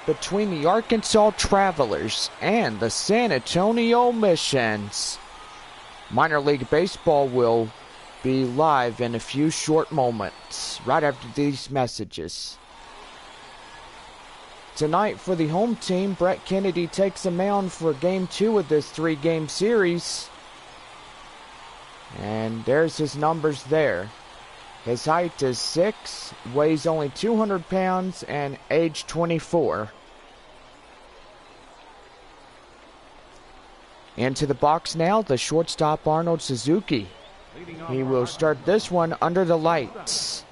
between the Arkansas Travelers and the San Antonio Missions. Minor League Baseball will be live in a few short moments, right after these messages. Tonight for the home team, Brett Kennedy takes the mound for Game 2 of this 3-game series. And there's his numbers there. His height is 6, weighs only 200 pounds, and age 24. Into the box now, the shortstop Arnold Suzuki. He will start this one under the lights.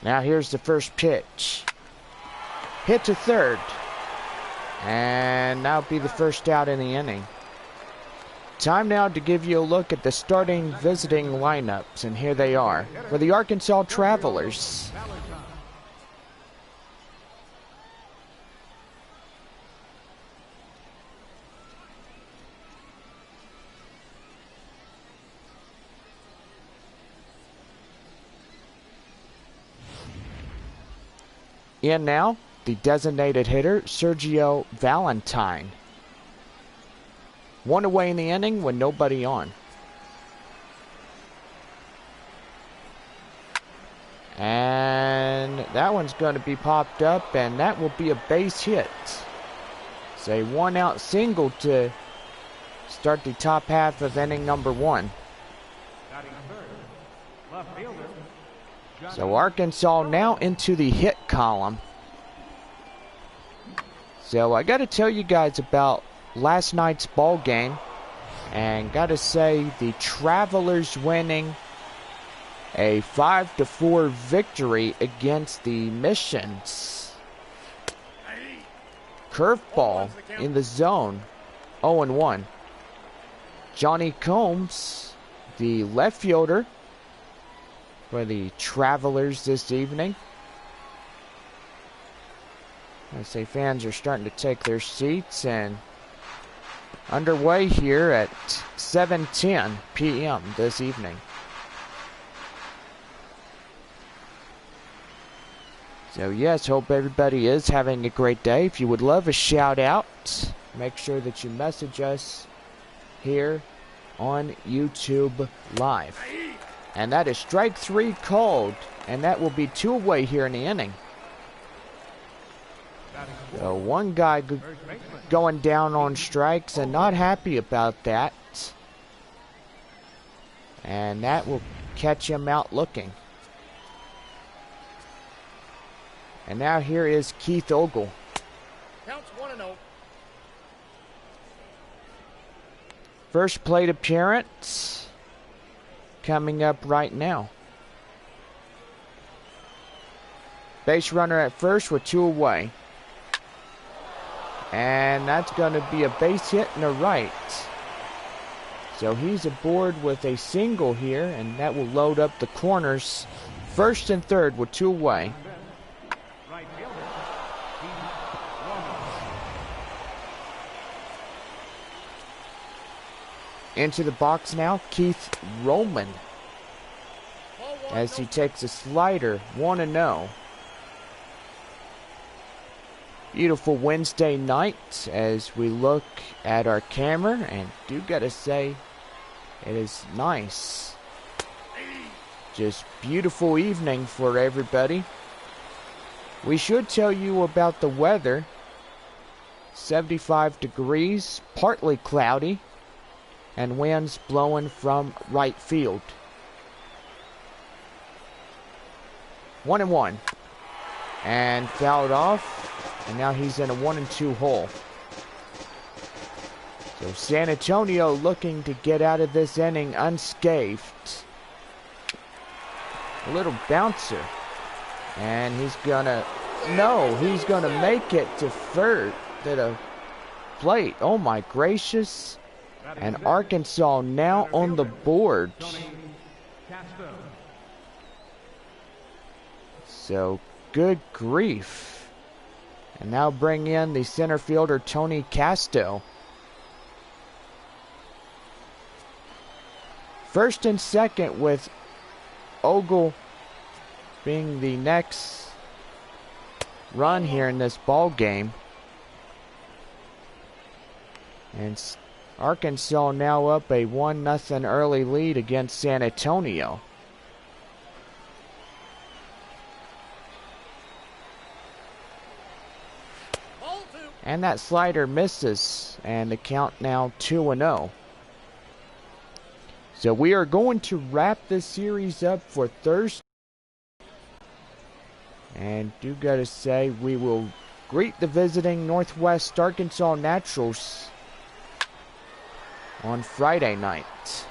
Now here's the first pitch. Hit to third. And that'll be the first out in the inning. Time now to give you a look at the starting visiting lineups, and here they are for the Arkansas Travelers. In now, the designated hitter, Sergio Valentine. One away in the inning with nobody on. And that one's going to be popped up, and that will be a base hit. It's a 1-out single to start the top half of inning number 1. So Arkansas now into the hit column. So I got to tell you guys about last night's ball game, and gotta say the Travelers winning a 5-4 victory against the Missions. Curveball in the zone, 0-1. Johnny Combs, the left fielder for the Travelers this evening. I say fans are starting to take their seats, and underway here at 7:10 p.m. this evening. So yes, hope everybody is having a great day. If you would love a shout out, make sure that you message us here on YouTube Live. And that is strike 3 called, and that will be 2 away here in the inning. So one guy going down on strikes and not happy about that. And that will catch him out looking. And now here is Keith Ogle. Counts 1-0. First plate appearance coming up right now. Base runner at first with 2 away. And that's going to be a base hit and a right. So he's aboard with a single here, and that will load up the corners. First and third with 2 away. Into the box now, Keith Roman. As he takes a slider, 1-0. Beautiful Wednesday night as we look at our camera, and do gotta say it is nice. Just beautiful evening for everybody. We should tell you about the weather. 75 degrees, partly cloudy, and winds blowing from right field. 1-1. And fouled off. And now he's in a 1-2 hole. So San Antonio looking to get out of this inning unscathed. A little bouncer. And he's gonna, no, he's gonna make it to third, to the plate. Oh my gracious. And Arkansas now on the board. So good grief. And now bring in the center fielder, Tony Casto. First and second with Ogle being the next run here in this ball game. And Arkansas now up a 1-0 early lead against San Antonio. And that slider misses, and the count now 2-0. So we are going to wrap this series up for Thursday. And do gotta say, we will greet the visiting Northwest Arkansas Naturals on Friday night.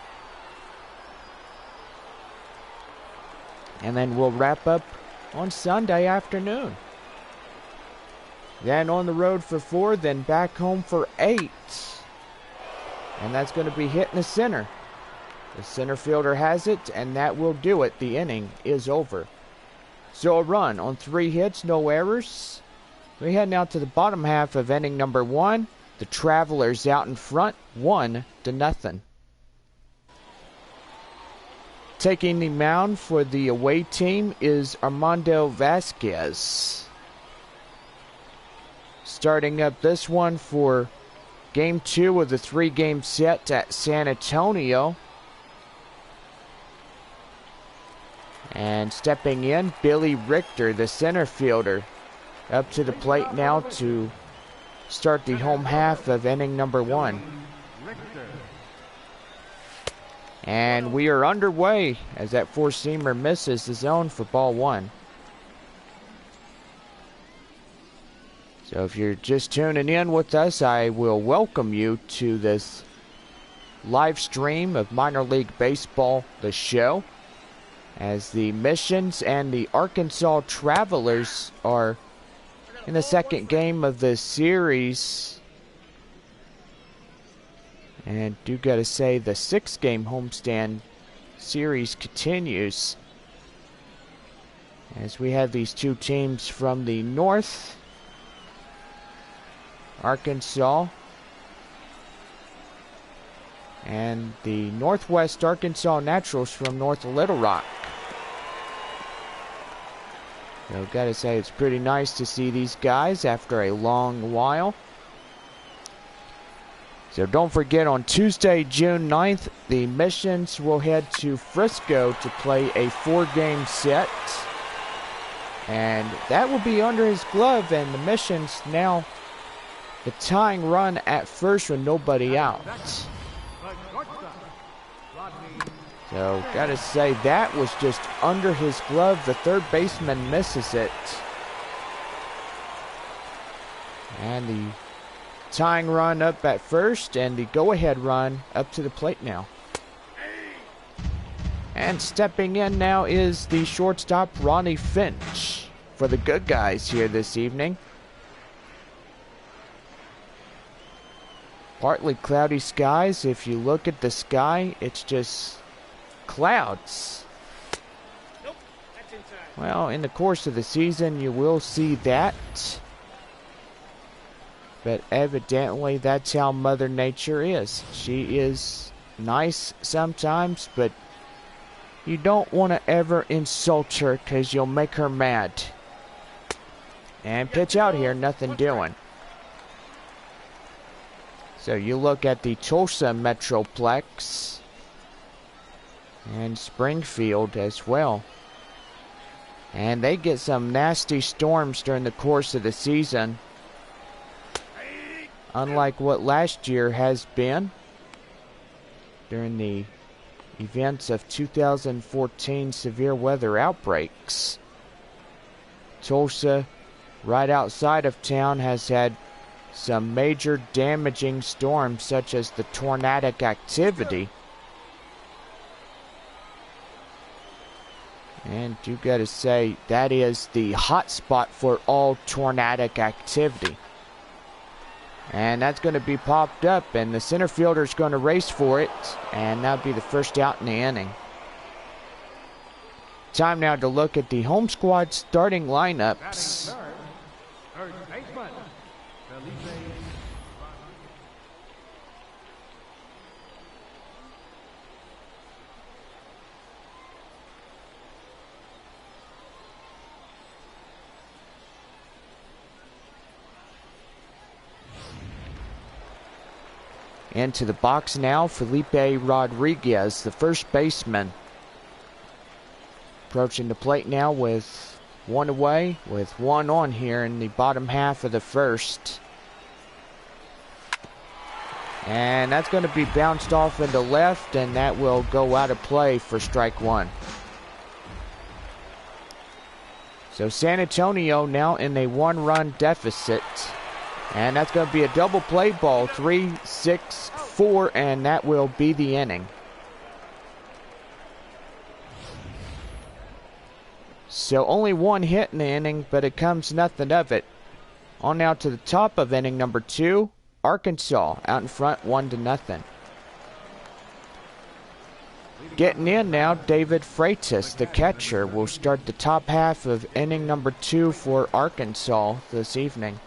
And then we'll wrap up on Sunday afternoon. Then on the road for 4, then back home for 8. And that's going to be hitting the center. The center fielder has it, and that will do it. The inning is over. So a run on 3 hits, no errors. We head now to the bottom half of inning number 1. The Travelers out in front, 1-0. Taking the mound for the away team is Armando Vasquez. Starting up this one for Game 2 of the 3-game set at San Antonio. And stepping in, Billy Richter, the center fielder, up to the plate now to start the home half of inning number 1. And we are underway as that 4-seamer misses the zone for ball 1. So if you're just tuning in with us, I will welcome you to this live stream of Minor League Baseball, the show, as the Missions and the Arkansas Travelers are in the second game of the series. And do gotta say, the 6-game homestand series continues as we have these two teams from the north. Arkansas and the Northwest Arkansas Naturals from North Little Rock. So gotta say, it's pretty nice to see these guys after a long while. So don't forget, on Tuesday, June 9th, the Missions will head to Frisco to play a 4-game set. And that will be under his glove, and the Missions now the tying run at first with nobody out. So, gotta say, that was just under his glove. The third baseman misses it. And the tying run up at first, and the go-ahead run up to the plate now. And stepping in now is the shortstop, Ronnie Finch, for the good guys here this evening. Partly cloudy skies. If you look at the sky, it's just clouds. Nope, that's inside. Well, in the course of the season, you will see that. But evidently, that's how Mother Nature is. She is nice sometimes, but you don't want to ever insult her because you'll make her mad. And pitch out here, nothing doing. So you look at the Tulsa Metroplex and Springfield as well. And they get some nasty storms during the course of the season. Unlike what last year has been during the events of 2014 severe weather outbreaks. Tulsa, right outside of town, has had some major damaging storms such as the tornadic activity. And you gotta say, that is the hot spot for all tornadic activity. And that's going to be popped up, and the center fielder's going to race for it, and that'll be the first out in the inning. Time now to look at the home squad starting lineups. Into the box now, Felipe Rodriguez, the first baseman. Approaching the plate now with one away, with one on here in the bottom half of the first. And that's going to be bounced off into left, and that will go out of play for strike one. So San Antonio now in a one-run deficit. And that's going to be a double play ball, 3-6-4, and that will be the inning. So only one hit in the inning, but it comes nothing of it. On now to the top of inning number 2, Arkansas out in front 1-0. Getting in now, David Freitas, the catcher, will start the top half of inning number 2 for Arkansas this evening.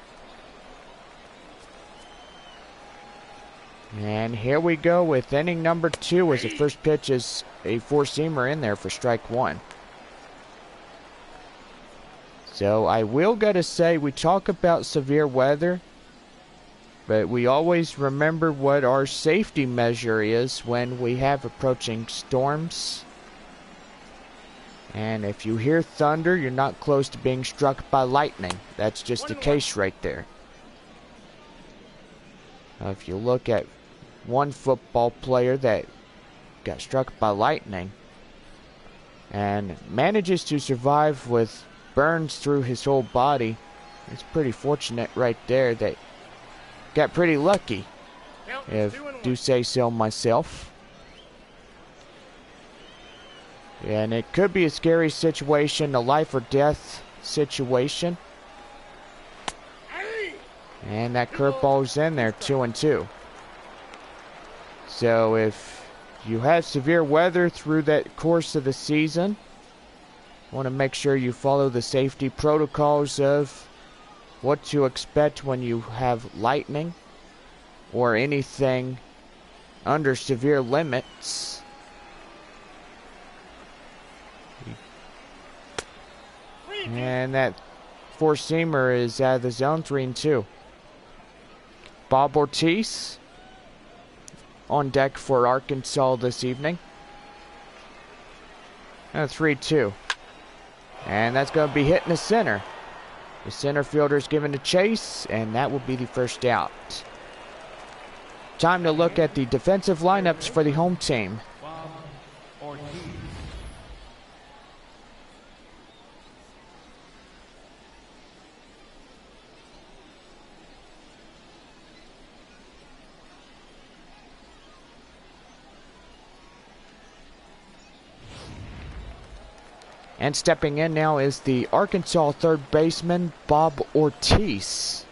And here we go with inning number 2 as the first pitch is a four-seamer in there for strike one. So I will gotta say, we talk about severe weather, but we always remember what our safety measure is when we have approaching storms. And if you hear thunder, you're not close to being struck by lightning. That's just the case right there. If you look at one football player that got struck by lightning and manages to survive with burns through his whole body, it's pretty fortunate right there. That got pretty lucky, if do say so myself. And it could be a scary situation, a life or death situation. And that curveball's in there, 2-2. So if you have severe weather through that course of the season, want to make sure you follow the safety protocols of what to expect when you have lightning or anything under severe limits. And that four-seamer is out of the zone, 3-2. Bob Ortiz on deck for Arkansas this evening. 3-2. And that's going to be hitting the center. The center fielder's giving a chase, and that will be the first out. Time to look at the defensive lineups for the home team. And stepping in now is the Arkansas third baseman, Bob Ortiz.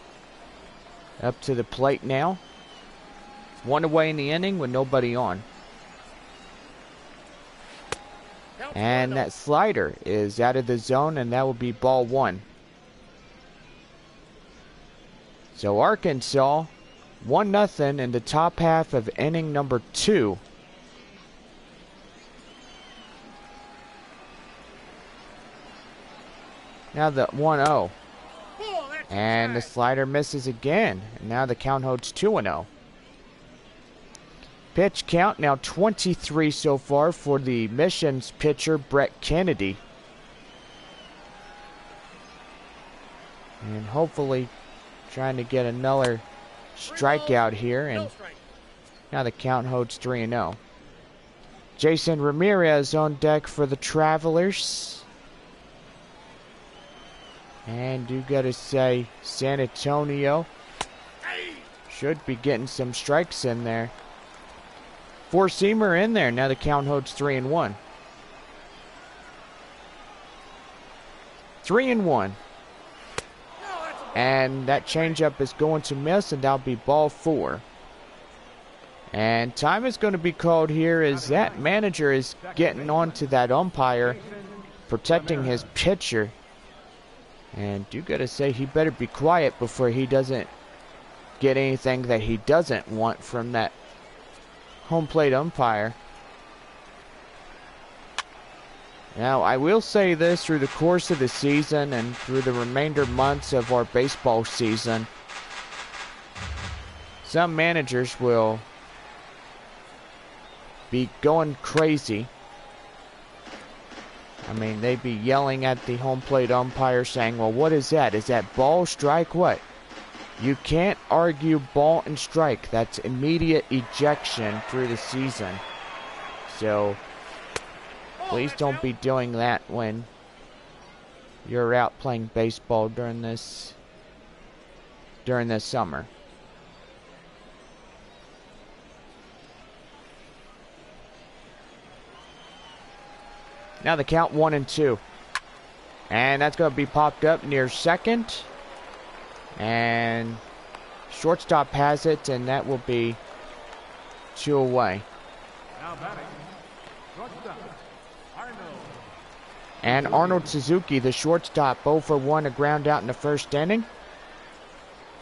Up to the plate now. One away in the inning with nobody on. And that slider is out of the zone, and that will be ball one. So Arkansas, 1-0 in the top half of inning number 2. Now the 1-0. And the slider misses again. And now the count holds 2-0. Pitch count now 23 so far for the Missions pitcher, Brett Kennedy. And hopefully trying to get another strikeout here. And now the count holds 3-0. Jason Ramirez on deck for the Travelers. And you gotta say, San Antonio should be getting some strikes in there. Four-seamer in there. Now the count holds 3-1. 3-1. And that changeup is going to miss, and that'll be ball 4. And time is going to be called here as that manager is getting onto that umpire, protecting his pitcher. And you gotta say, he better be quiet before he doesn't get anything that he doesn't want from that home plate umpire. Now, I will say this, through the course of the season and through the remainder months of our baseball season, some managers will be going crazy. I mean, they'd be yelling at the home plate umpire saying, well, what is that? Is that ball, strike, what? You can't argue ball and strike. That's immediate ejection through the season. So, please don't be doing that when you're out playing baseball during this summer. Now the count 1-2. And that's going to be popped up near second. And shortstop has it, and that will be 2 away. Now batting, shortstop, Arnold. And Arnold Suzuki, the shortstop, 0 for 1, a ground out in the first inning.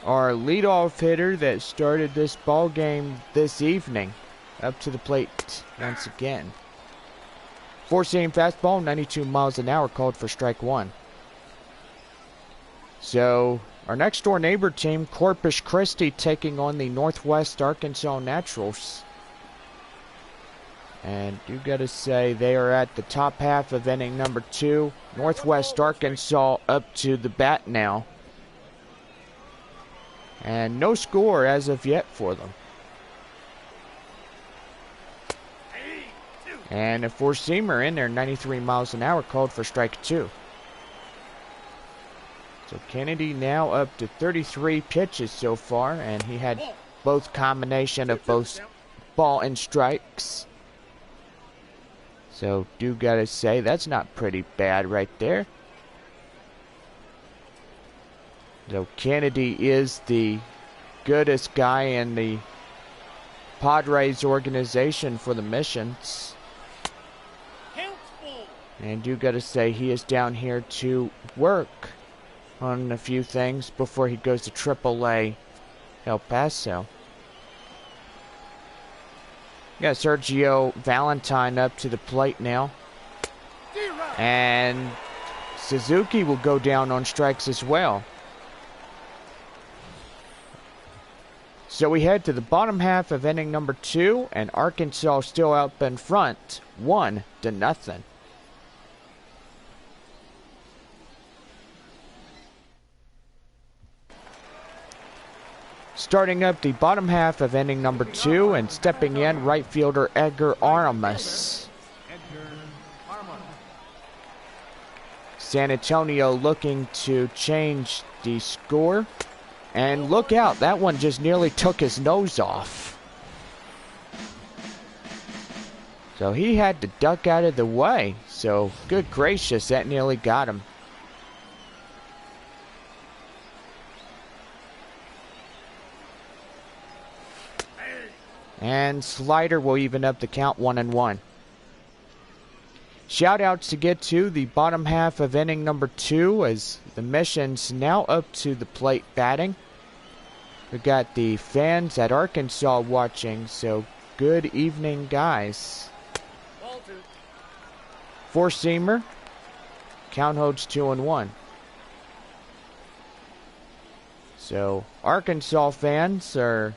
Our leadoff hitter that started this ball game this evening, up to the plate once again. 4-seam fastball, 92 miles an hour, called for strike 1. So, our next door neighbor team, Corpus Christi, taking on the Northwest Arkansas Naturals. And you gotta say, they are at the top half of inning number 2. Northwest Arkansas up to the bat now. And no score as of yet for them. And a 4-seamer in there, 93 miles an hour, called for strike 2. So Kennedy now up to 33 pitches so far, and he had both combination of both ball and strikes. So do gotta say, that's not pretty bad right there. So Kennedy is the goodest guy in the Padres organization for the missions. And you gotta say, he is down here to work on a few things before he goes to AAA El Paso. Got Sergio Valentine up to the plate now. And Suzuki will go down on strikes as well. So we head to the bottom half of inning number 2, and Arkansas still up in front, 1-0. Starting up the bottom half of inning number 2 and stepping in, right fielder Edgar Aramis. San Antonio looking to change the score. And look out, that one just nearly took his nose off. So he had to duck out of the way. So good gracious, that nearly got him. And slider will even up the count, 1-1. Shout outs to get to the bottom half of inning number 2 as the missions now up to the plate batting. We got the fans at Arkansas watching, so good evening, guys. 4-seamer. Count holds 2-1. So Arkansas fans are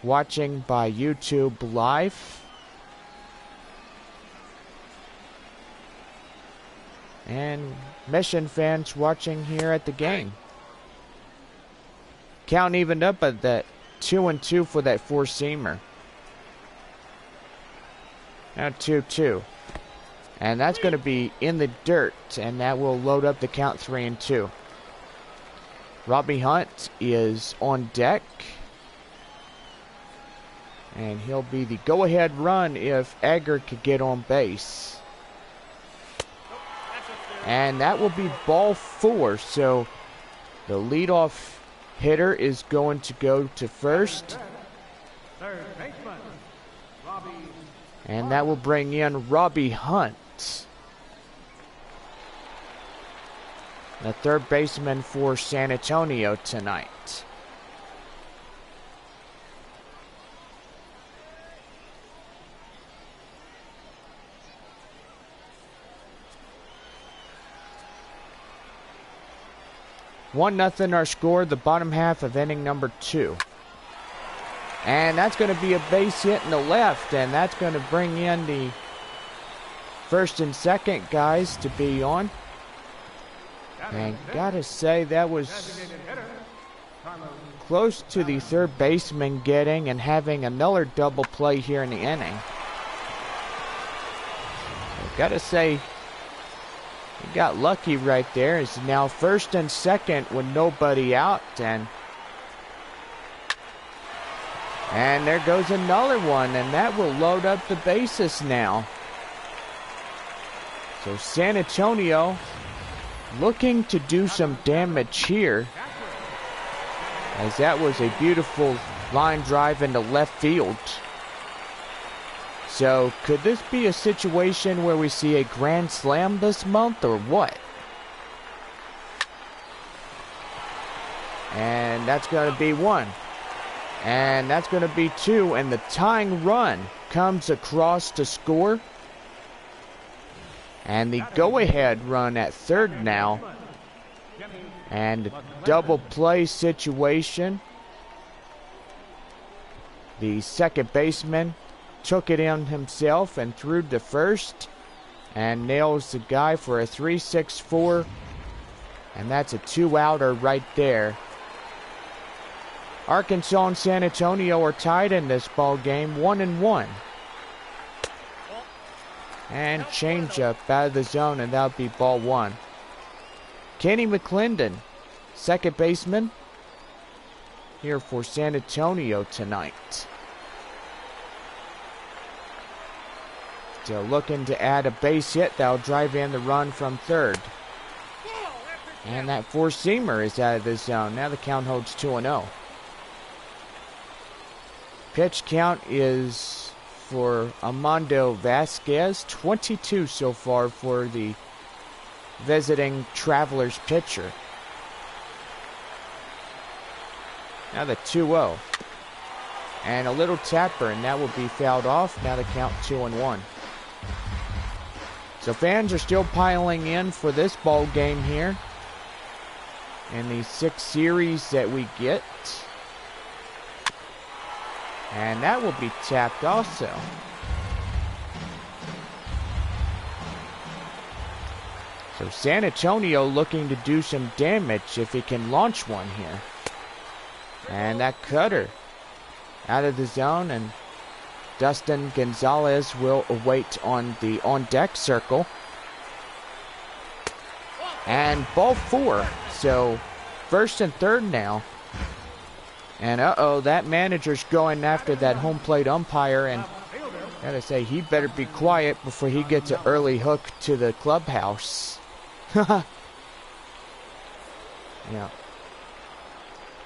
watching by YouTube Live. And Mission fans watching here at the game. Count evened up at that 2-2 for that 4-seamer. Now 2-2. And that's going to be in the dirt, and that will load up the count, 3-2. Robbie Hunt is on deck. And he'll be the go-ahead run if Egger could get on base. And that will be ball 4. So the leadoff hitter is going to go to first. And that will bring in Robbie Hunt, the third baseman for San Antonio tonight. One nothing our score, the bottom half of inning number 2. And that's going to be a base hit in the left, and that's going to bring in the first and second guys to be on. And gotta say, that was close to the third baseman getting and having another double play here in the inning. Gotta say, he got lucky right there. It's now first and second with nobody out, and there goes another one, and that will load up the bases now. So San Antonio looking to do some damage here, as that was a beautiful line drive into left field. So could this be a situation where we see a grand slam this month, or what? And that's going to be one. And that's going to be two, and the tying run comes across to score. And the go-ahead run at third now. And double play situation. The second baseman took it in himself and threw to first. And nails the guy for a 3-6-4. And that's a two-outer right there. Arkansas and San Antonio are tied in this ball game, 1-1. And changeup out of the zone, and that'll be ball one. Kenny McClendon, second baseman, here for San Antonio tonight. So looking to add a base hit that'll drive in the run from third. And that four-seamer is out of the zone. Now the count holds 2-0. Pitch count is for Armando Vasquez, 22 so far for the visiting Travelers pitcher. Now the 2-0. And a little tapper, and that will be fouled off. Now the count 2-1. So fans are still piling in for this ball game here in the 6 series that we get. And that will be tapped also. So San Antonio looking to do some damage if he can launch one here. And that cutter out of the zone, and Dustin Gonzalez will await on the on-deck circle. And ball 4. So first and third now. And that manager's going after that home plate umpire, and gotta say, he better be quiet before he gets an early hook to the clubhouse. Yeah.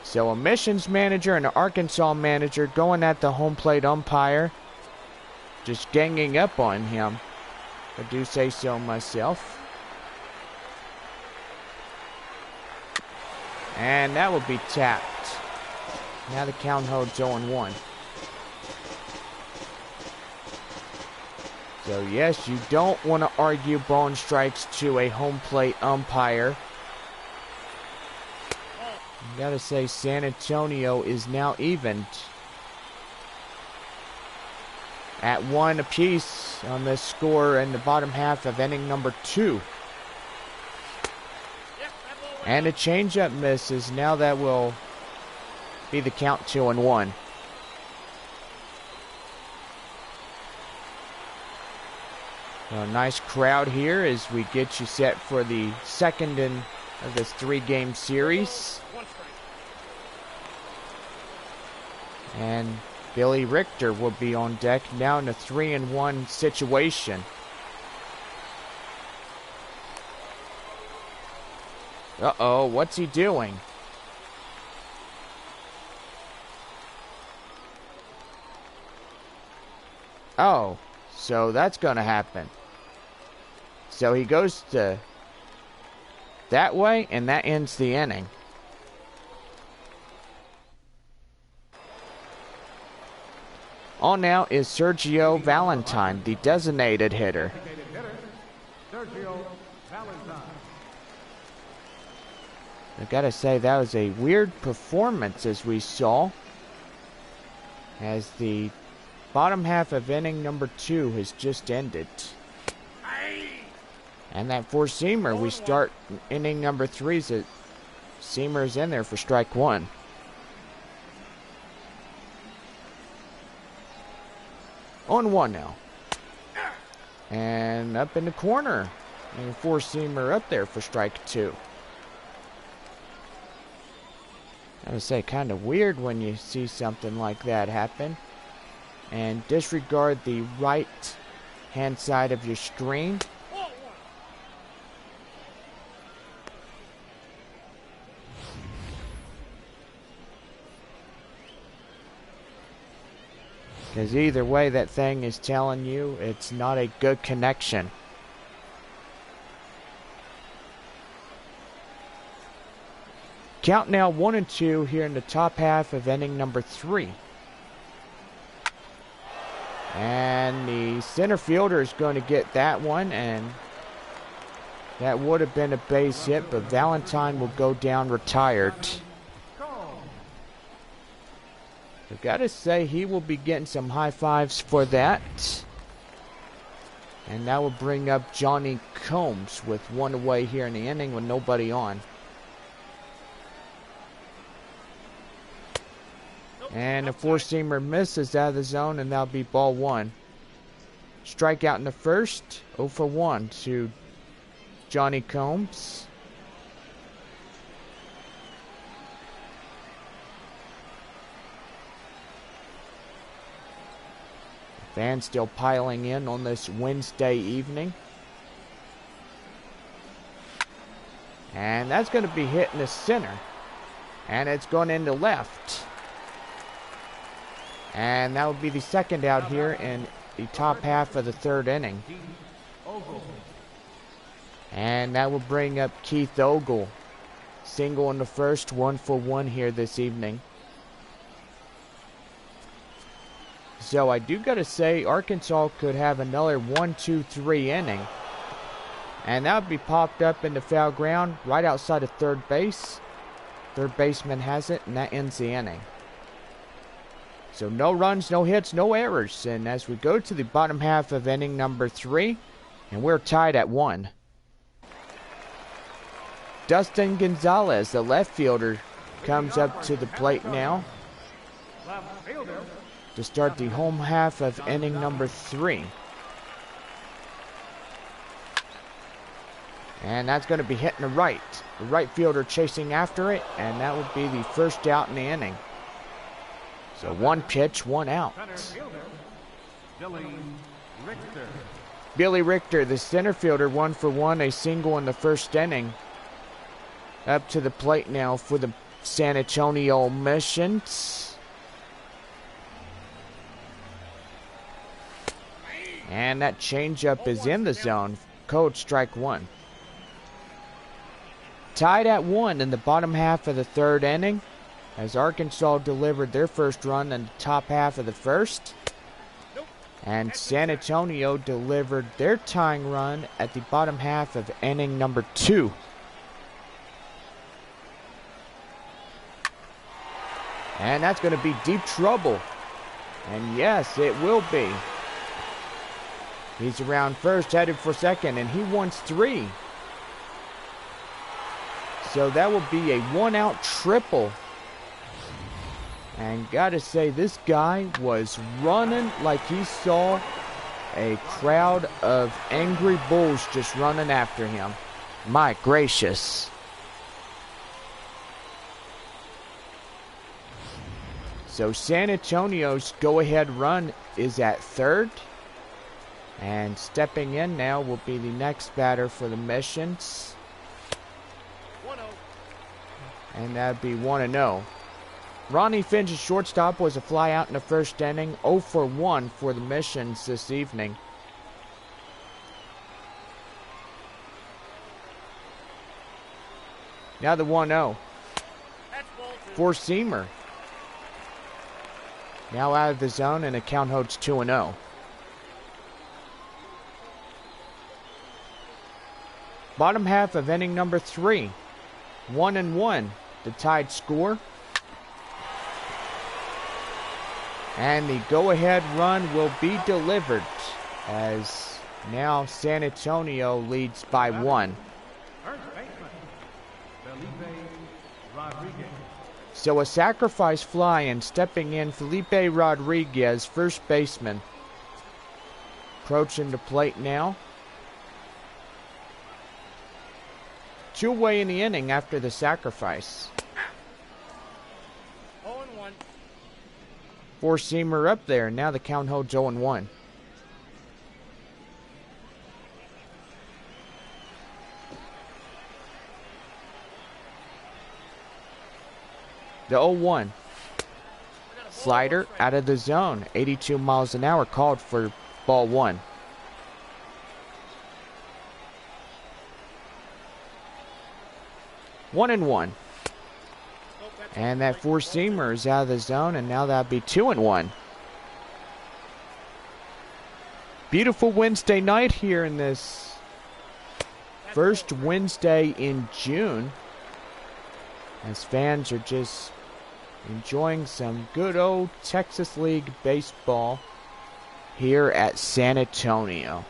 So a missions manager and an Arkansas manager going at the home plate umpire, just ganging up on him, if I do say so myself. And that will be tapped. Now the count holds 0-1. So yes, you don't want to argue ball and strikes to a home plate umpire. You gotta say, San Antonio is now evened at 1 apiece on this score in the bottom half of inning number 2. And a changeup misses. Now that will be the count 2-1. A nice crowd here as we get you set for the second in of this 3-game series. And Billy Richter will be on deck now in a 3-1 situation. Uh-oh, what's he doing? Oh, so that's gonna happen. So he goes to that way, and that ends the inning. On now is Sergio Valentine, the designated hitter. Sergio Valentine. I gotta say, that was a weird performance as we saw. as the bottom half of inning number 2 has just ended. And that four-seamer, we start inning number 3. The seamer is in there for strike 1. On 1 now. And up in the corner. And four-seamer up there for strike 2. I would say kind of weird when you see something like that happen. And disregard the right hand side of your screen. Because either way, that thing is telling you it's not a good connection. Count now 1 and 2 here in the top half of inning number 3. And the center fielder is going to get that one, and that would have been a base hit, but Valentine will go down retired. I've got to say he will be getting some high fives for that. And that will bring up Johnny Combs with 1 away here in the inning with nobody on. And the four-seamer misses out of the zone, and that'll be ball 1. Strikeout in the first, 0 for 1 to Johnny Combs. Fans still piling in on this Wednesday evening. And that's going to be hit in the center. And it's going into left. And that would be the second out here in the top half of the 3rd inning. And that will bring up Keith Ogle. Single in the first, 1 for 1 here this evening. So I do got to say Arkansas could have another 1-2-3 inning. And that would be popped up in the foul ground right outside of third base. Third baseman has it, and that ends the inning. So no runs, no hits, no errors. And as we go to the bottom half of inning number 3, and we're tied at 1. Dustin Gonzalez, the left fielder, comes up to the plate now to start the home half of inning number 3. And that's going to be hitting the right. The right fielder chasing after it, and that would be the first out in the inning. So 1 pitch, 1 out. Billy Richter, the center fielder, 1 for 1, a single in the first inning. Up to the plate now for the San Antonio Missions. And that changeup is in the zone. Code strike 1. Tied at 1 in the bottom half of the 3rd inning, as Arkansas delivered their first run in the top half of the 1st. And San Antonio delivered their tying run at the bottom half of inning number 2. And that's going to be deep trouble. And yes, it will be. He's around first, headed for second, and he wants 3. So that will be a 1-out triple. And gotta say, this guy was running like he saw a crowd of angry bulls just running after him. My gracious. So San Antonio's go-ahead run is at 3rd. And stepping in now will be the next batter for the Missions. And that'd be 1-0. Ronnie Finch's shortstop was a fly out in the first inning. 0 for 1 for the Missions this evening. Now the 1-0. Four-seamer. Now out of the zone, and the count holds 2-0. Bottom half of inning number 3. 1-1, the tied score. And the go-ahead run will be delivered as now San Antonio leads by 1. First baseman, Felipe Rodriguez. So a sacrifice fly, and stepping in Felipe Rodriguez, first baseman. Approaching the plate now. 2 away in the inning after the sacrifice. 0-1. Four-seamer up there. Now the count holds 0-1. The 0-1. Slider out of the zone. 82 miles an hour called for ball 1. One and 1. And that four-seamer is out of the zone, and now that'll be 2-1. Beautiful Wednesday night here in this first Wednesday in June, as fans are just enjoying some good old Texas League baseball here at San Antonio.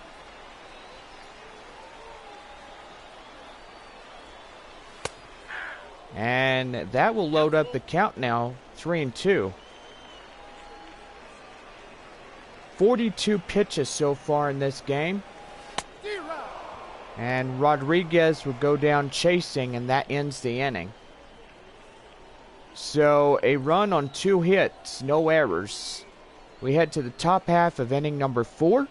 And that will load up the count now, 3-2. 42 pitches so far in this game. And Rodriguez will go down chasing, and that ends the inning. So a run on 2 hits, no errors. We head to the top half of inning number 4.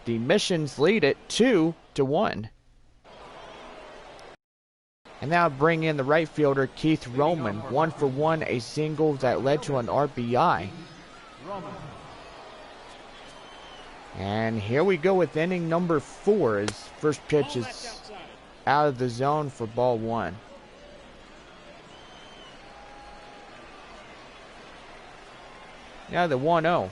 The Missions lead it 2-1. And now bring in the right fielder, Keith Roman. 1-for-1, a single that led to an RBI. And here we go with inning number 4 as first pitch is out of the zone for ball 1. Now the 1-0.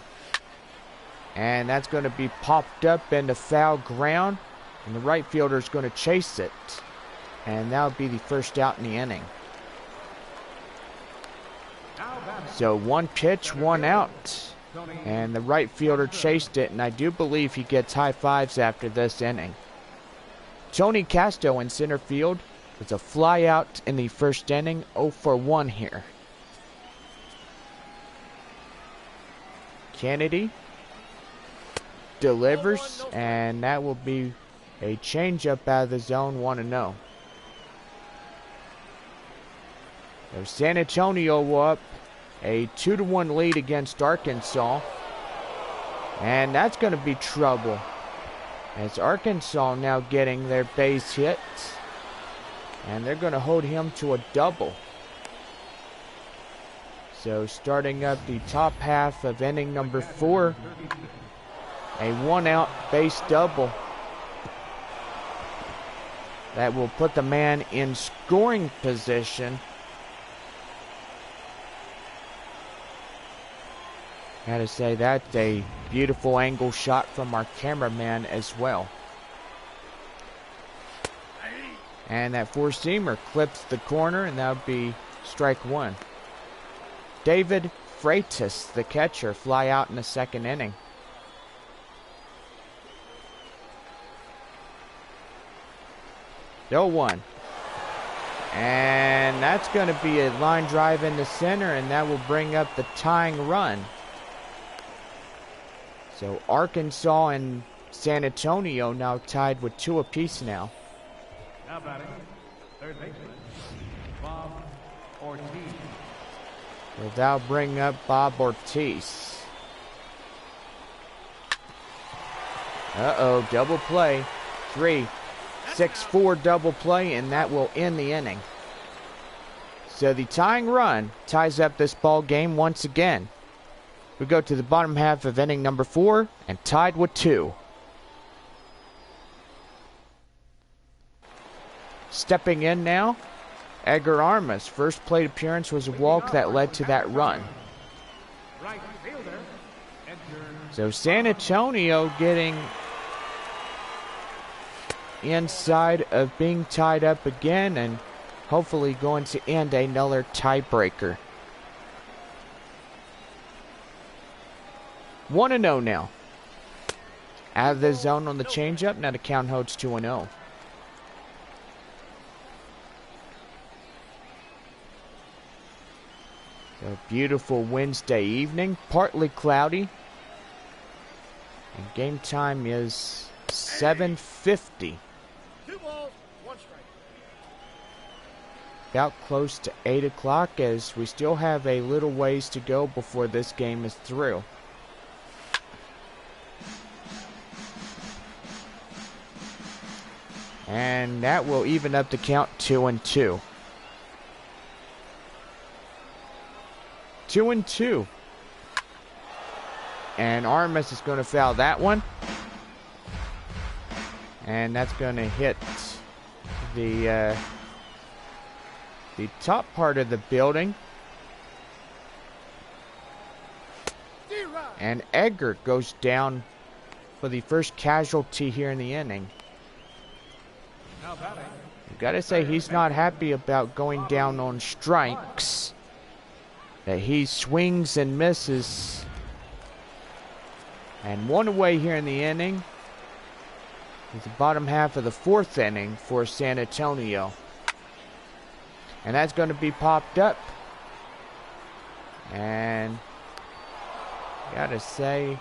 And that's going to be popped up into foul ground. And the right fielder is going to chase it. And that'll be the first out in the inning. So 1 pitch, 1 out. And the right fielder chased it, and I do believe he gets high fives after this inning. Tony Castro in center field. It's a fly out in the first inning, 0-for-1 here. Kennedy delivers, and that will be a changeup out of the zone, 1-0. So San Antonio will up a 2-1 lead against Arkansas. And that's going to be trouble, as Arkansas now getting their base hits. And they're going to hold him to a double. So starting up the top half of inning number 4. A 1-out base double. That will put the man in scoring position. Gotta say, that's a beautiful angle shot from our cameraman as well. And that four-seamer clips the corner, and that'll be strike 1. David Freitas, the catcher, fly out in the second inning. The 0-1. And that's going to be a line drive in the center, and that will bring up the tying run. So Arkansas and San Antonio now tied with 2 apiece now. Now batting, third baseman, Bob Ortiz. Without bringing up Bob Ortiz. Uh-oh, double play. 3-6-4 double play, and that will end the inning. So the tying run ties up this ball game once again. We go to the bottom half of inning number 4 and tied with 2. Stepping in now, Edgar Armas. First plate appearance was a walk that led to that run. So San Antonio getting inside of being tied up again, and hopefully going to end another tiebreaker. 1-0 now. Out of the zone on the changeup. Now the count holds 2-0. A beautiful Wednesday evening, partly cloudy. And game time is 7:50. 2 balls, 1 strike. About close to 8 o'clock, as we still have a little ways to go before this game is through. And that will even up the count 2-2. 2-2. And Armas is going to foul that one. And that's going to hit the top part of the building. And Edgar goes down for the first casualty here in the inning. You gotta say, he's not happy about going down on strikes. That he swings and misses. And one away here in the inning. It's the bottom half of the 4th inning for San Antonio. And that's going to be popped up. And gotta say,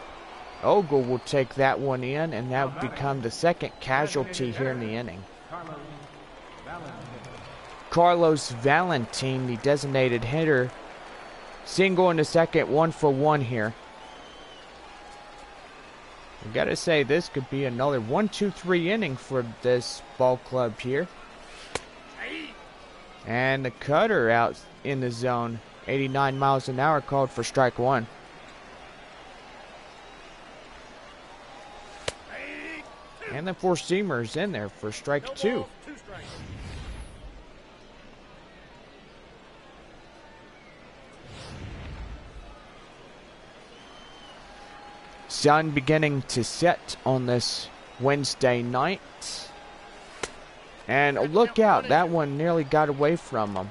Ogle will take that one in, and that will become the second casualty here in the inning. Carlos Valentin, the designated hitter, single in the second, 1 for 1 here. I gotta say, this could be another 1-2-3 inning for this ball club here. And the cutter out in the zone, 89 miles an hour, called for strike 1. And the 4-seamer's in there for strike 2. Sun beginning to set on this Wednesday night. And look out, that one nearly got away from him.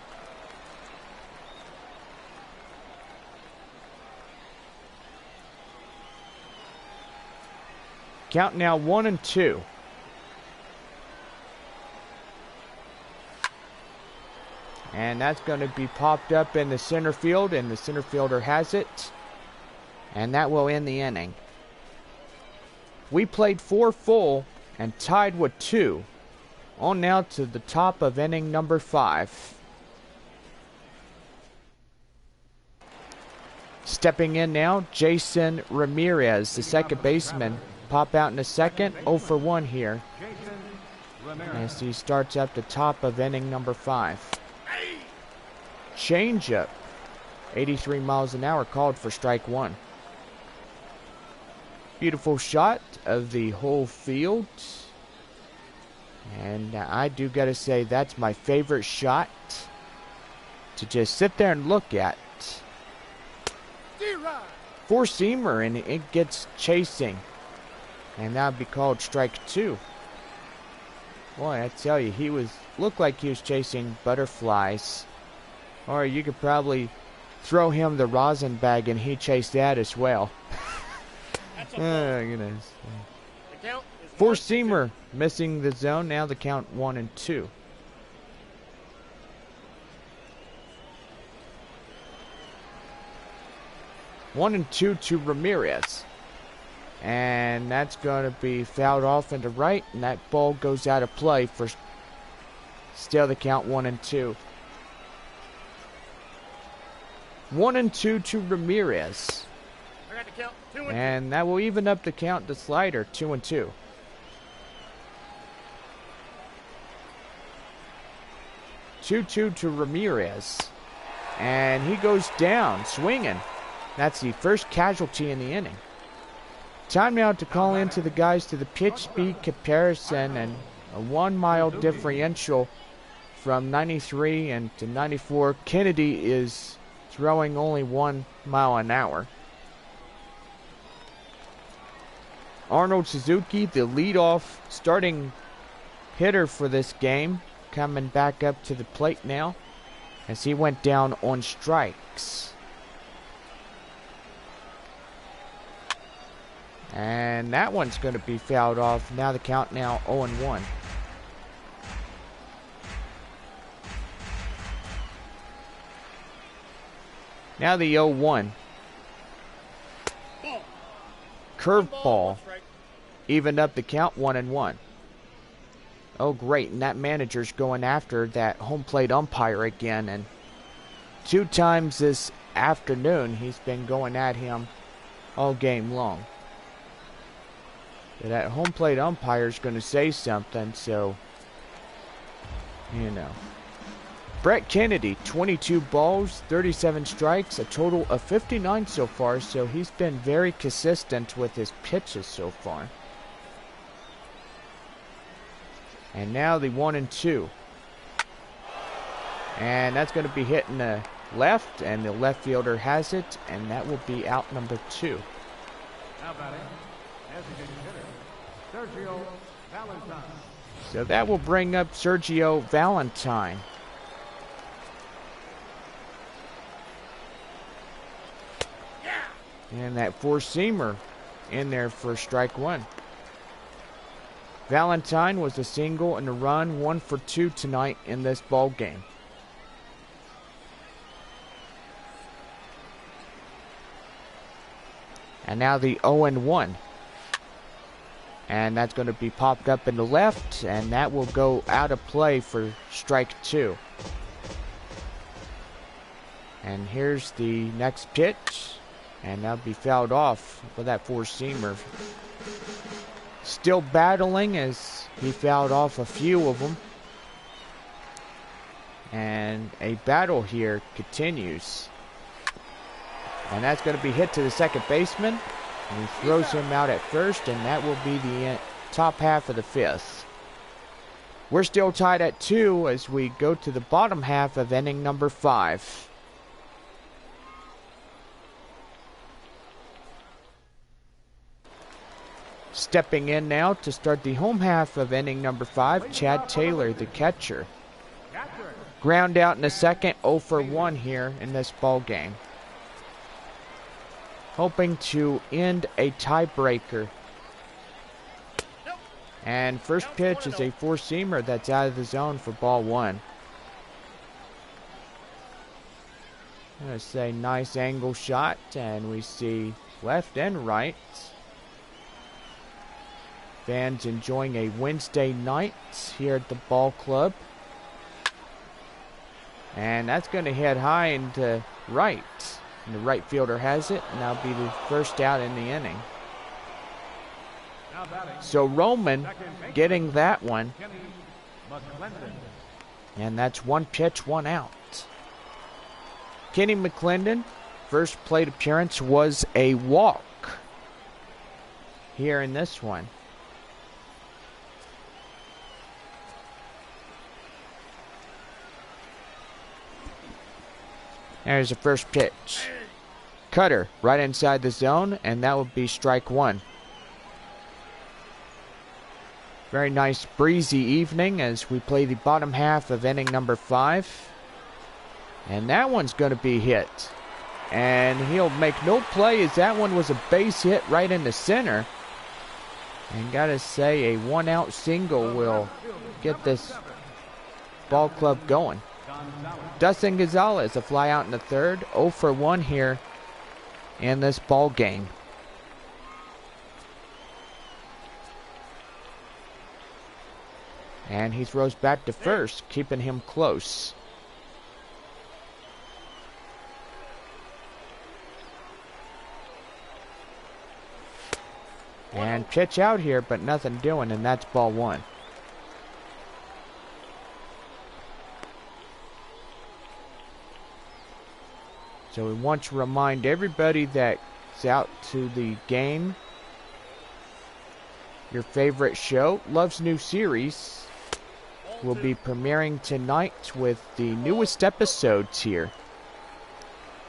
Count now 1-2. And that's going to be popped up in the center field, and the center fielder has it. And that will end the inning. We played 4 full and tied with 2. On now to the top of inning number 5. Stepping in now, Jason Ramirez, the second baseman. Pop out in the second, 0 for 1 here. As he starts up the top of inning number 5. Changeup, 83 miles an hour, called for strike 1. Beautiful shot of the whole field. And I do gotta say, that's my favorite shot to just sit there and look at. 4-seamer, and it gets chasing. And that would be called strike 2. Boy, I tell you, looked like he was chasing butterflies. Or you could probably throw him the rosin bag and he chased that as well. Oh, goodness. 4-seamer missing the zone. Now the count 1-2. One and two to Ramirez. And that's going to be fouled off into right. And that ball goes out of play for still the count 1-2. 1-2 to Ramirez. I got the count. 2-2. And that will even up the count to Slider, 2-2. 2-2 to Ramirez. And he goes down, swinging. That's the first casualty in the inning. Time now to call into the guys to the pitch speed comparison, and a 1 mile differential from 93 and to 94. Kennedy is throwing only 1 mile an hour. Arnold Suzuki, the leadoff starting hitter for this game, coming back up to the plate now as he went down on strikes. And that one's going to be fouled off. Now the count now 0-1. Now the 0-1. Curveball. Evened up the count 1-1. Oh great, and that manager's going after that home plate umpire again, and 2 times this afternoon he's been going at him all game long. But that home plate umpire's going to say something, so you know. Brett Kennedy, 22 balls, 37 strikes, a total of 59 so far, so he's been very consistent with his pitches so far. And now the 1-2. And that's going to be hitting the left, and the left fielder has it, and that will be out number 2. Now batting, designated hitter, Sergio Valentine. So that will bring up Sergio Valentine. And that 4-seamer in there for strike 1. Valentine was a single and a run, 1 for 2 tonight in this ball game. And now the 0-1. And that's going to be popped up in the left, and that will go out of play for strike 2. And here's the next pitch, and that'll be fouled off with that 4-seamer. Still battling as he fouled off a few of them. And a battle here continues. And that's going to be hit to the second baseman. And he throws him out at first, and that will be the top half of the 5th. We're still tied at 2 as we go to the bottom half of inning number 5. Stepping in now to start the home half of inning number 5, Chad Taylor, the catcher. Ground out in the second, 0 for 1 here in this ball game. Hoping to end a tiebreaker. And first pitch is a 4-seamer that's out of the zone for ball 1. I'm going to say nice angle shot, and we see left and right. Fans enjoying a Wednesday night here at the ball club. And that's going to hit high into right. And the right fielder has it, and that'll be the first out in the inning. So Roman getting that one. And that's 1 pitch, 1 out. Kenny McClendon, first plate appearance was a walk here in this one. There's the first pitch. Cutter right inside the zone, and that would be strike 1. Very nice breezy evening as we play the bottom half of inning number 5. And that one's going to be hit. And he'll make no play as that one was a base hit right in the center. And gotta say, a 1-out single will get this ball club going. Dustin Gonzalez, a fly out in the third, 0 for 1 here in this ball game. And he throws back to first, keeping him close. And pitch out here, but nothing doing, and that's ball 1. So we want to remind everybody that's out to the game, your favorite show, Love's new series, will be premiering tonight with the newest episodes here.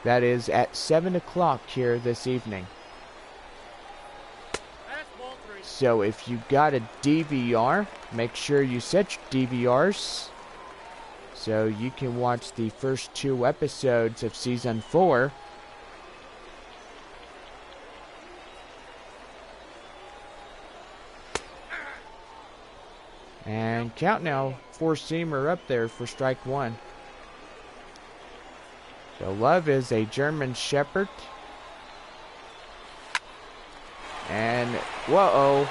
That is at 7 o'clock here this evening. So if you got a DVR, make sure you set your DVRs so you can watch the first 2 episodes of season 4. And count now, four-seamer up there for strike one. So Love is a German Shepherd. And, whoa-oh,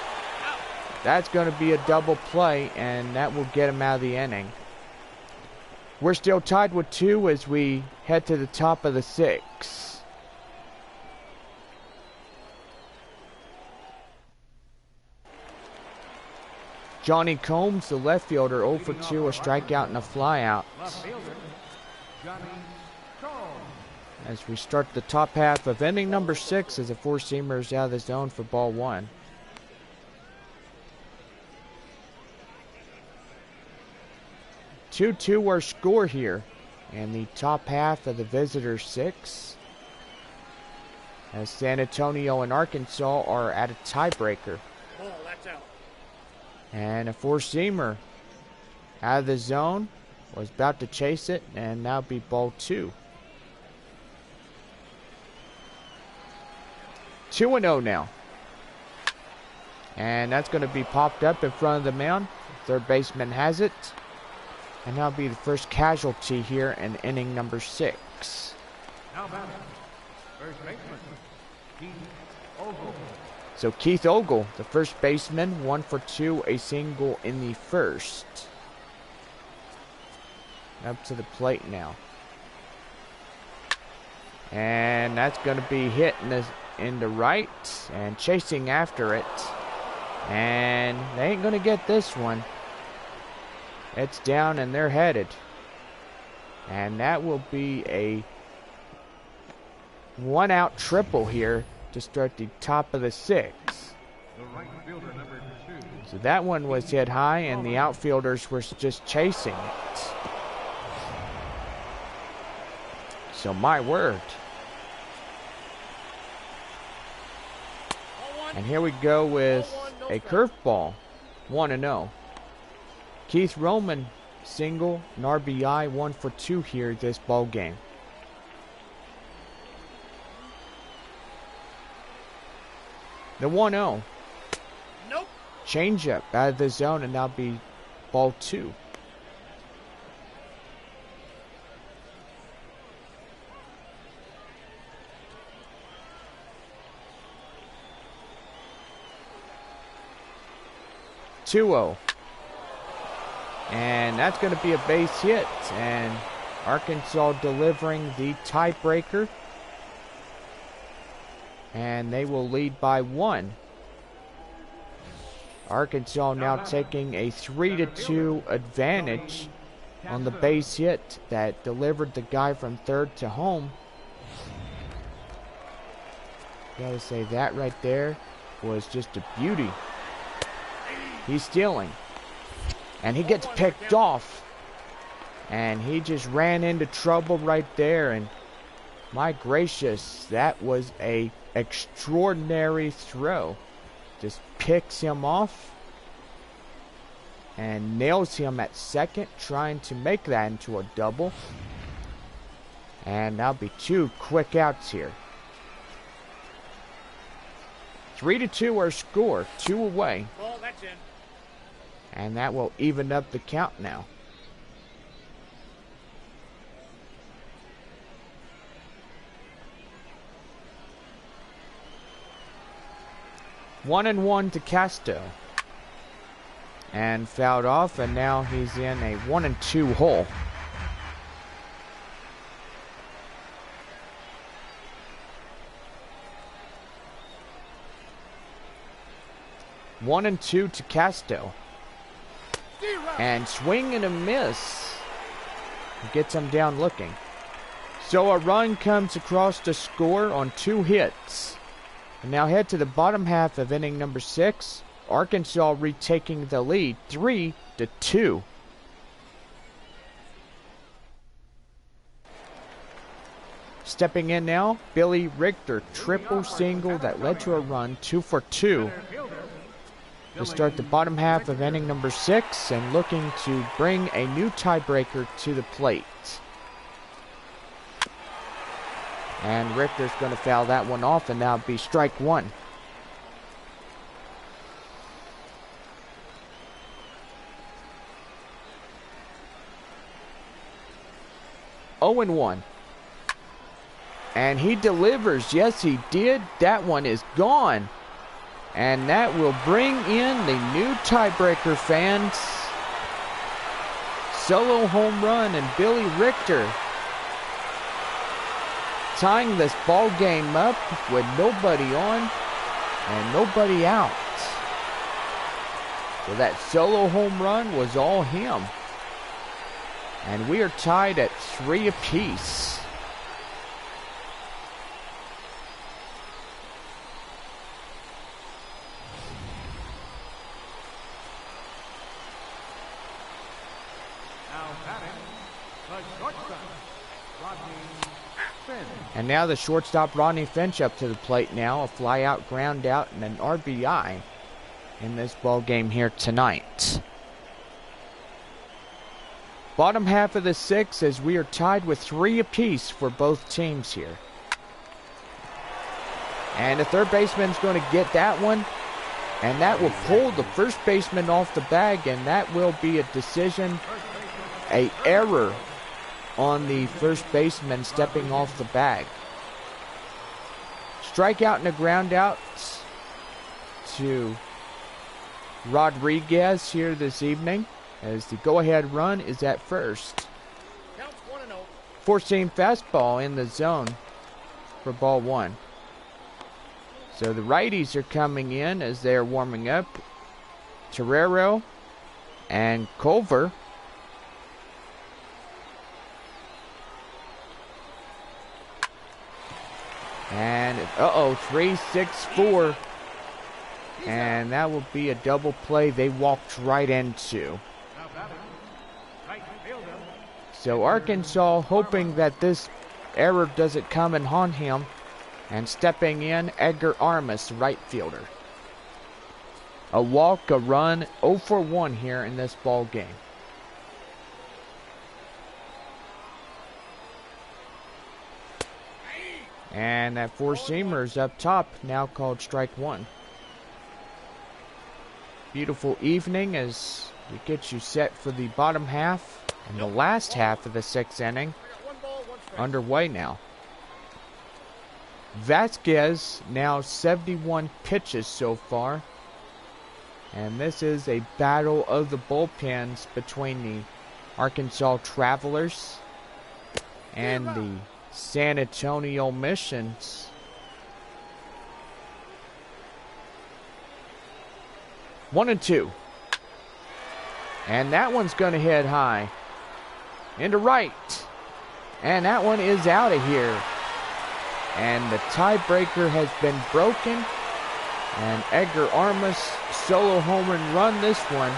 that's going to be a double play, and that will get him out of the inning. We're still tied with 2 as we head to the top of the 6th. Johnny Combs, the left fielder, 0 for 2, a strikeout and a flyout. Left fielder, Johnny Combs. As we start the top half of inning number 6 as a four-seamer is out of the zone for ball 1. 2-2 our score here in the top half of the visitor 6. As San Antonio and Arkansas are at a tiebreaker. Ball, that's out. And a four-seamer out of the zone, was about to chase it, and now be ball 2. 2-0 now. And that's going to be popped up in front of the mound. Third baseman has it. And that'll be the first casualty here in inning number 6. Now batting, first baseman, Keith Ogle. So Keith Ogle, the first baseman, 1 for 2, a single in the first. Up to the plate now. And that's going to be hit in the right and chasing after it. And they ain't going to get this one. It's down and they're headed. And that will be a 1-out triple here to start the top of the 6th. The right fielder, number 2. So that one was hit high and the outfielders were just chasing it. So my word. And here we go with a curveball. 1-0. Keith Roman, single, an RBI, 1 for 2 here this ball game. The 1-0. Nope. Changeup out of the zone, and that'll be ball 2. And that's going to be a base hit, and Arkansas delivering the tiebreaker, and they will lead by 1. Arkansas now taking a 3-2 advantage on the base hit that delivered the guy from third to home. Gotta say that right there was just a beauty. He's stealing. And he gets picked off. And he just ran into trouble right there. And my gracious, that was a extraordinary throw. Just picks him off. And nails him at second, trying to make that into a double. And that'll be 2 quick outs here. 3-2 our score, 2 away. Ball, that's in. And that will even up the count now. One and 1 to Casto. And fouled off, and now he's in a 1-2 hole. One and 2 to Casto. And swing and a miss. Gets him down looking. So a run comes across the score on 2 hits. And now head to the bottom half of inning number 6. Arkansas retaking the lead, 3-2. Stepping in now, Billy Richter, triple single that led to a run, 2 for 2. To start the bottom half of inning number 6 and looking to bring a new tiebreaker to the plate. And Richter's going to foul that one off, and now be strike 1. 0-1. And he delivers. Yes, he did. That one is gone. And that will bring in the new tiebreaker fans. Solo home run and Billy Richter tying this ball game up with nobody on and nobody out. So that solo home run was all him. And we are tied at 3 apiece. And now the shortstop Rodney Finch up to the plate now. A fly out, ground out, and an RBI in this ball game here tonight. Bottom half of the 6 as we are tied with 3 apiece for both teams here. And the third baseman's going to get that one. And that will pull the first baseman off the bag. And that will be a decision, a error on the first baseman stepping off the bag. Strikeout and a ground out to Rodriguez here this evening as the go-ahead run is at first. Counts 1-0. Four-seam fastball in the zone for ball 1. So the righties are coming in as they are warming up. Terrero and Culver. And, 3-6-4. And that will be a double play they walked right into. So Arkansas hoping that this error doesn't come and haunt him. And stepping in, Edgar Armas, right fielder. A walk, a run, 0 for 1 here in this ball game. And that four-seamer is up top, now called strike 1. Beautiful evening as we get you set for the bottom half and the last half of the 6th inning. Underway now. Vasquez now 71 pitches so far. And this is a battle of the bullpens between the Arkansas Travelers and the San Antonio Missions. One and two. And that one's going to hit high. Into right. And that one is out of here. And the tiebreaker has been broken. And Edgar Armas solo home run this one.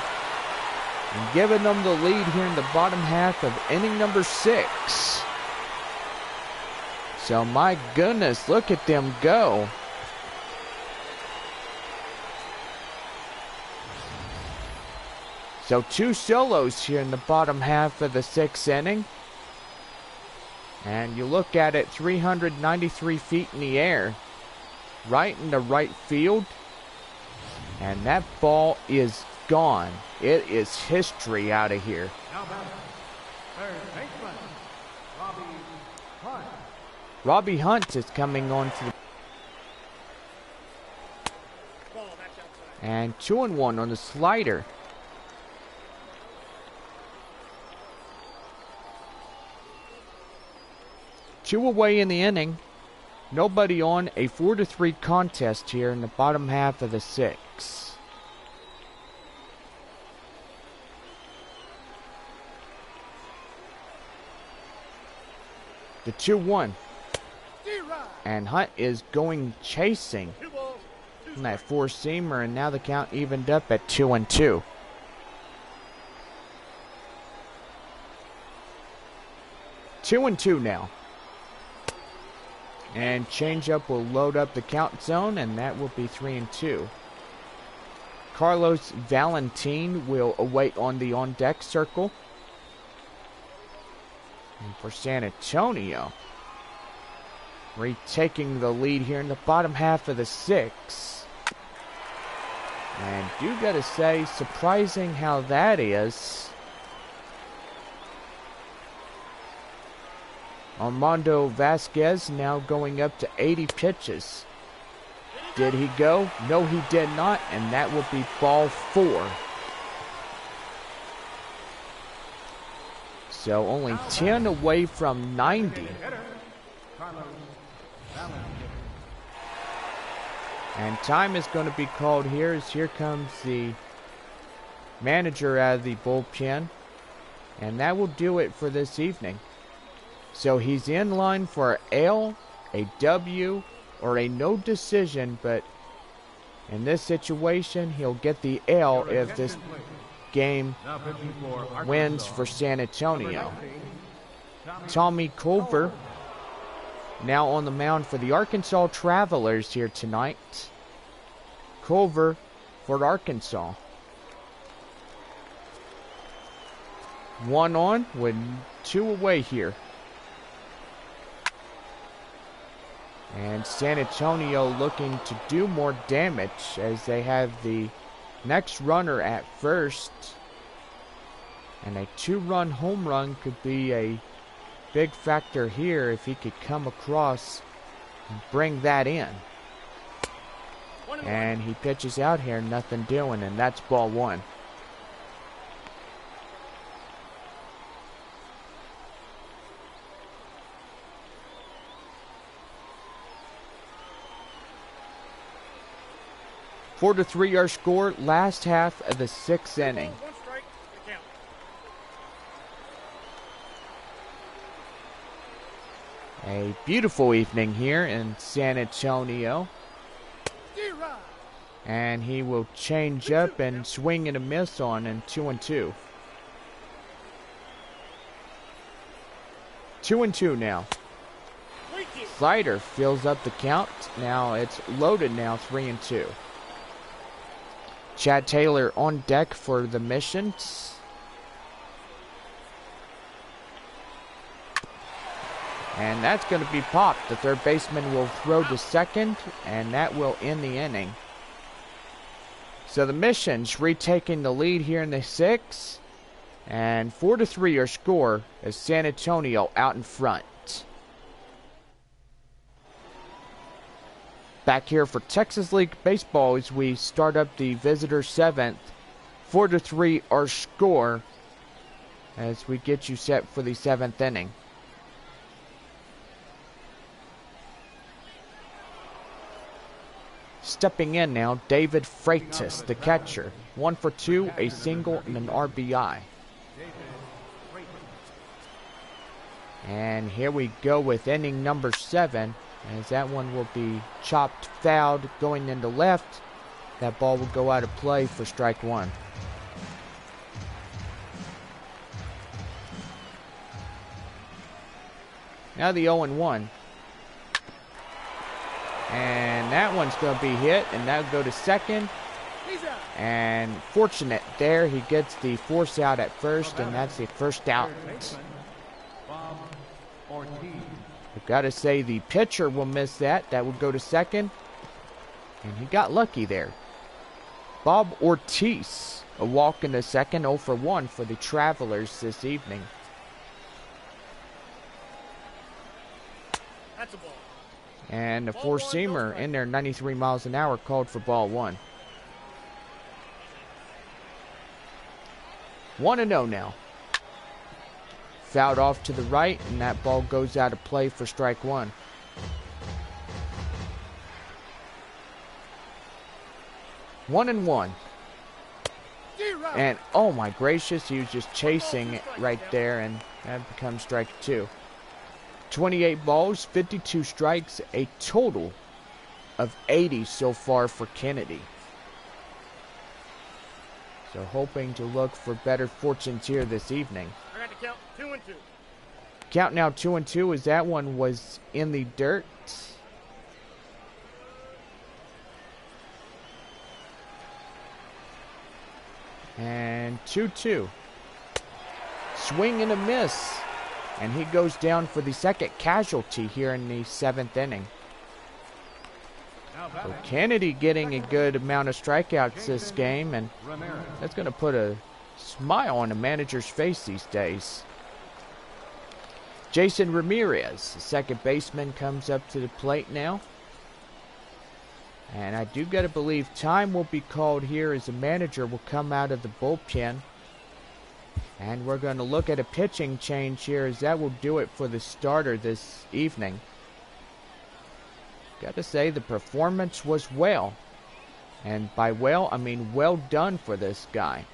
And giving them the lead here in the bottom half of inning number 6. So my goodness, look at them go. So 2 solos here in the bottom half of the 6th inning. And you look at it, 393 feet in the air. Right into right field. And that ball is gone. It is history out of here. Now back, third baseman, Robbie Hunt. Robbie Hunt is coming on to the... Ball, that's outside. And 2-1 on the slider. Two away in the inning. Nobody on. A 4-3 contest here in the bottom half of the 6. The 2-1. And Hunt is going chasing on that 4-seamer, and now the count evened up at 2-2. Two and two now. And changeup will load up the count zone, and that will be 3-2. Carlos Valentin will await on the on-deck circle. And for San Antonio, retaking the lead here in the bottom half of the 6. And do gotta say, surprising how that is. Armando Vasquez now going up to 80 pitches. Did he go? No, he did not, and that will be ball 4. So only 10 away from 90. And time is going to be called here as here comes the manager out of the bullpen. And that will do it for this evening. So he's in line for a L, a W, or a no decision, but in this situation, he'll get the L if this game wins for San Antonio. Tommy Culver now on the mound for the Arkansas Travelers here tonight. Culver for Arkansas. 1 on with 2 away here. And San Antonio looking to do more damage as they have the next runner at first. And a 2-run home run could be a big factor here if he could come across and bring that in. And he pitches out here, nothing doing, and that's ball 1. Four to 3 our score, last half of the 6th inning. A beautiful evening here in San Antonio. And he will change up and swing and a miss on in 2-2. 2-2 now. Slider fills up the count. Now it's loaded now, 3-2. Chad Taylor on deck for the Missions. And that's going to be popped. The third baseman will throw to second, and that will end the inning. So the Missions retaking the lead here in the 6th. And 4 to 3 our score as San Antonio out in front. Back here for Texas League Baseball as we start up the visitor 7th. 4 to 3 our score as we get you set for the 7th inning. Stepping in now, David Freitas, the catcher. 1 for 2, a single and an RBI. And here we go with inning number 7. As that one will be chopped, fouled, going into left. That ball will go out of play for strike 1. Now the 0-1. And that one's going to be hit, and that'll go to second. And fortunate there, he gets the force out at first, and that's the first out. I've got to say the pitcher will miss that. That will go to second. And he got lucky there. Bob Ortiz, a walk into second, 0 for 1 for the Travelers this evening. That's a ball. And the four-seamer in there, 93 miles an hour, called for ball 1. 1-0 now. Fouled off to the right, and that ball goes out of play for strike 1. One and one. And oh my gracious, he was just chasing it right there, and that becomes strike 2. 28 balls, 52 strikes, a total of 80 so far for Kennedy. So hoping to look for better fortunes here this evening. I got to count 2-2. Count now 2-2 as that one was in the dirt. And 2-2. Swing and a miss. And he goes down for the second casualty here in the 7th inning. So Kennedy getting a good amount of strikeouts this game, and that's going to put a smile on the manager's face these days. Jason Ramirez, the second baseman, comes up to the plate now. And I do gotta believe time will be called here as the manager will come out of the bullpen. And we're going to look at a pitching change here, as that will do it for the starter this evening. Gotta say, the performance was well. And by well, I mean well done for this guy.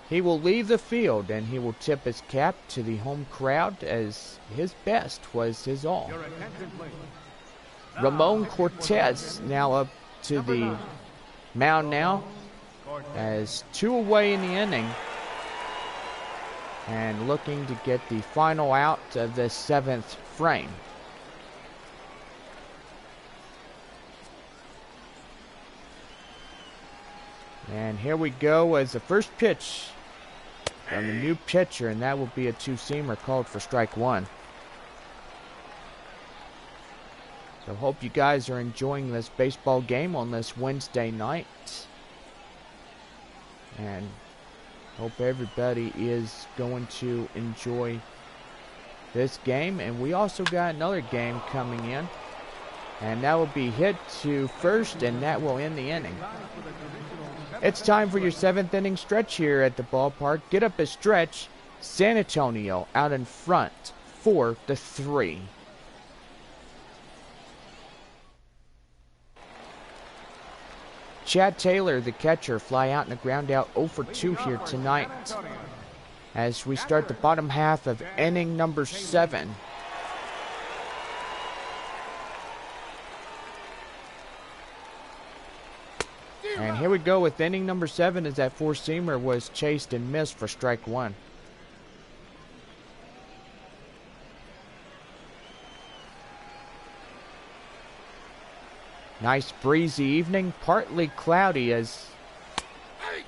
He will leave the field and he will tip his cap to the home crowd, as his best was his all. Ramon Cortez now up to the mound now, as 2 away in the inning, and looking to get the final out of the 7th frame. And here we go as the first pitch from the new pitcher, and that will be a two-seamer called for strike one. So hope you guys are enjoying this baseball game on this Wednesday night. And hope everybody is going to enjoy this game. And we also got another game coming in. And that will be hit to first, and that will end the inning. It's time for your 7th inning stretch here at the ballpark. Get up a stretch. San Antonio out in front 4-3. Chad Taylor, the catcher, fly out and a ground out 0 for 2 here tonight as we start the bottom half of inning number 7. And here we go with inning number 7, as that four-seamer was chased and missed for strike one. Nice breezy evening, partly cloudy as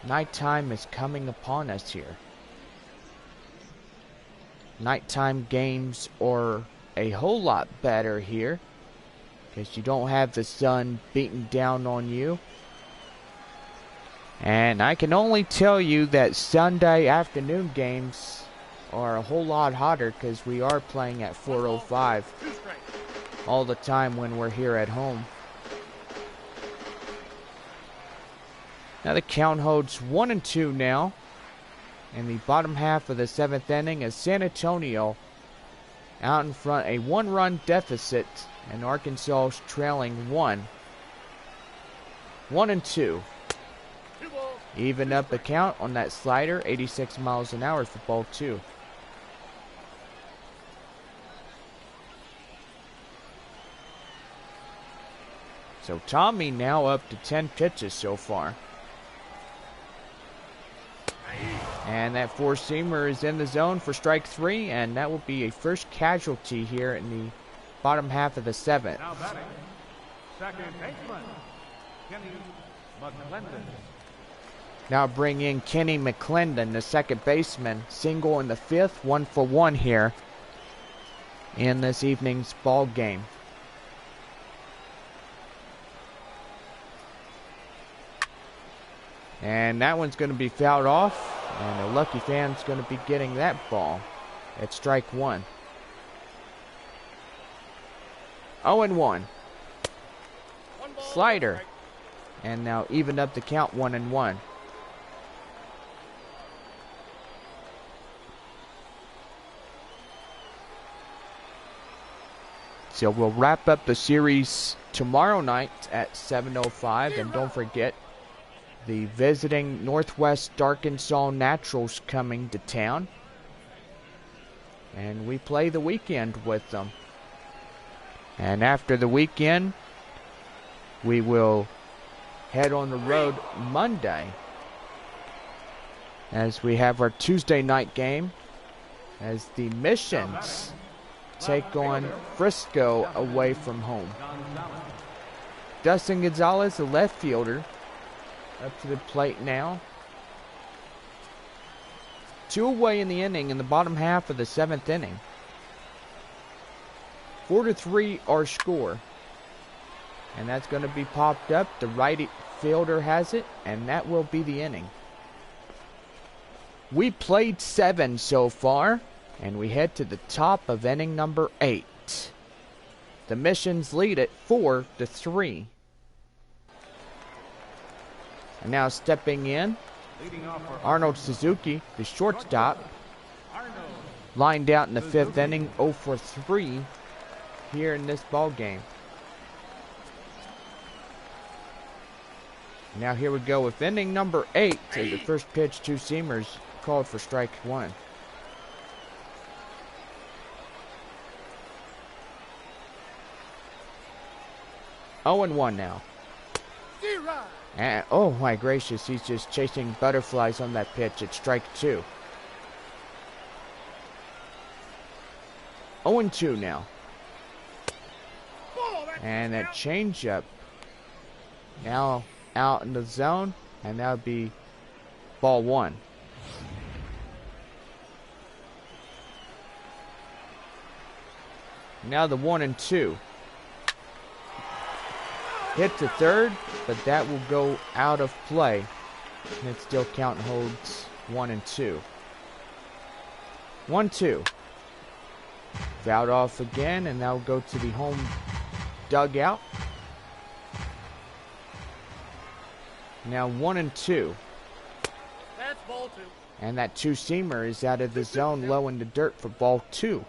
nighttime is coming upon us here. Nighttime games are a whole lot better here because you don't have the sun beating down on you. And I can only tell you that Sunday afternoon games are a whole lot hotter because we are playing at 4:05 all the time when we're here at home. Now the count holds 1-2 now in the bottom half of the 7th inning, as San Antonio out in front, a 1-run deficit, and Arkansas is trailing 1-2. Even up the count on that slider, 86 miles an hour for ball 2. So Tommy now up to 10 pitches so far. And that four-seamer is in the zone for strike 3, and that will be a first casualty here in the bottom half of the 7th. Now batting, second baseman, Kenny McClendon. Now bring in Kenny McClendon, the second baseman, single in the 5th, 1 for 1 here in this evening's ball game. And that one's going to be fouled off. And a lucky fan's going to be getting that ball at strike 1. 0-1. Slider. And now even up the count, 1-1. So we'll wrap up the series tomorrow night at 7:05. And don't forget, the visiting Northwest Arkansas Naturals coming to town. And we play the weekend with them. And after the weekend, we will head on the road Monday, as we have our Tuesday night game, as the Missions take on Frisco away from home. Dustin Gonzalez, the left fielder, up to the plate now. 2 away in the inning in the bottom half of the 7th inning. 4-3 our score. And that's going to be popped up. The right fielder has it, and that will be the inning. We played 7 so far, And we head to the top of inning number 8. The Missions lead at 4-3. And now stepping in, Arnold Suzuki, the shortstop, lined out in the 5th inning, 0 for 3 here in this ball game. Now here we go with inning number 8. The first pitch, 2 seamers called for strike 1. Oh and 1 now. And oh my gracious, he's just chasing butterflies on that pitch. It's strike 2. 0 and 2 now. And that changeup now out in the zone, and that would be ball 1. Now the 1 and 2. Hit to third, but that will go out of play. And it still count holds 1 and 2. 1-2. Fouled off again, and that will go to the home dugout. Now 1 and 2. That's ball 2. And that 2-seamer is out of the zone, low in the dirt for ball 2.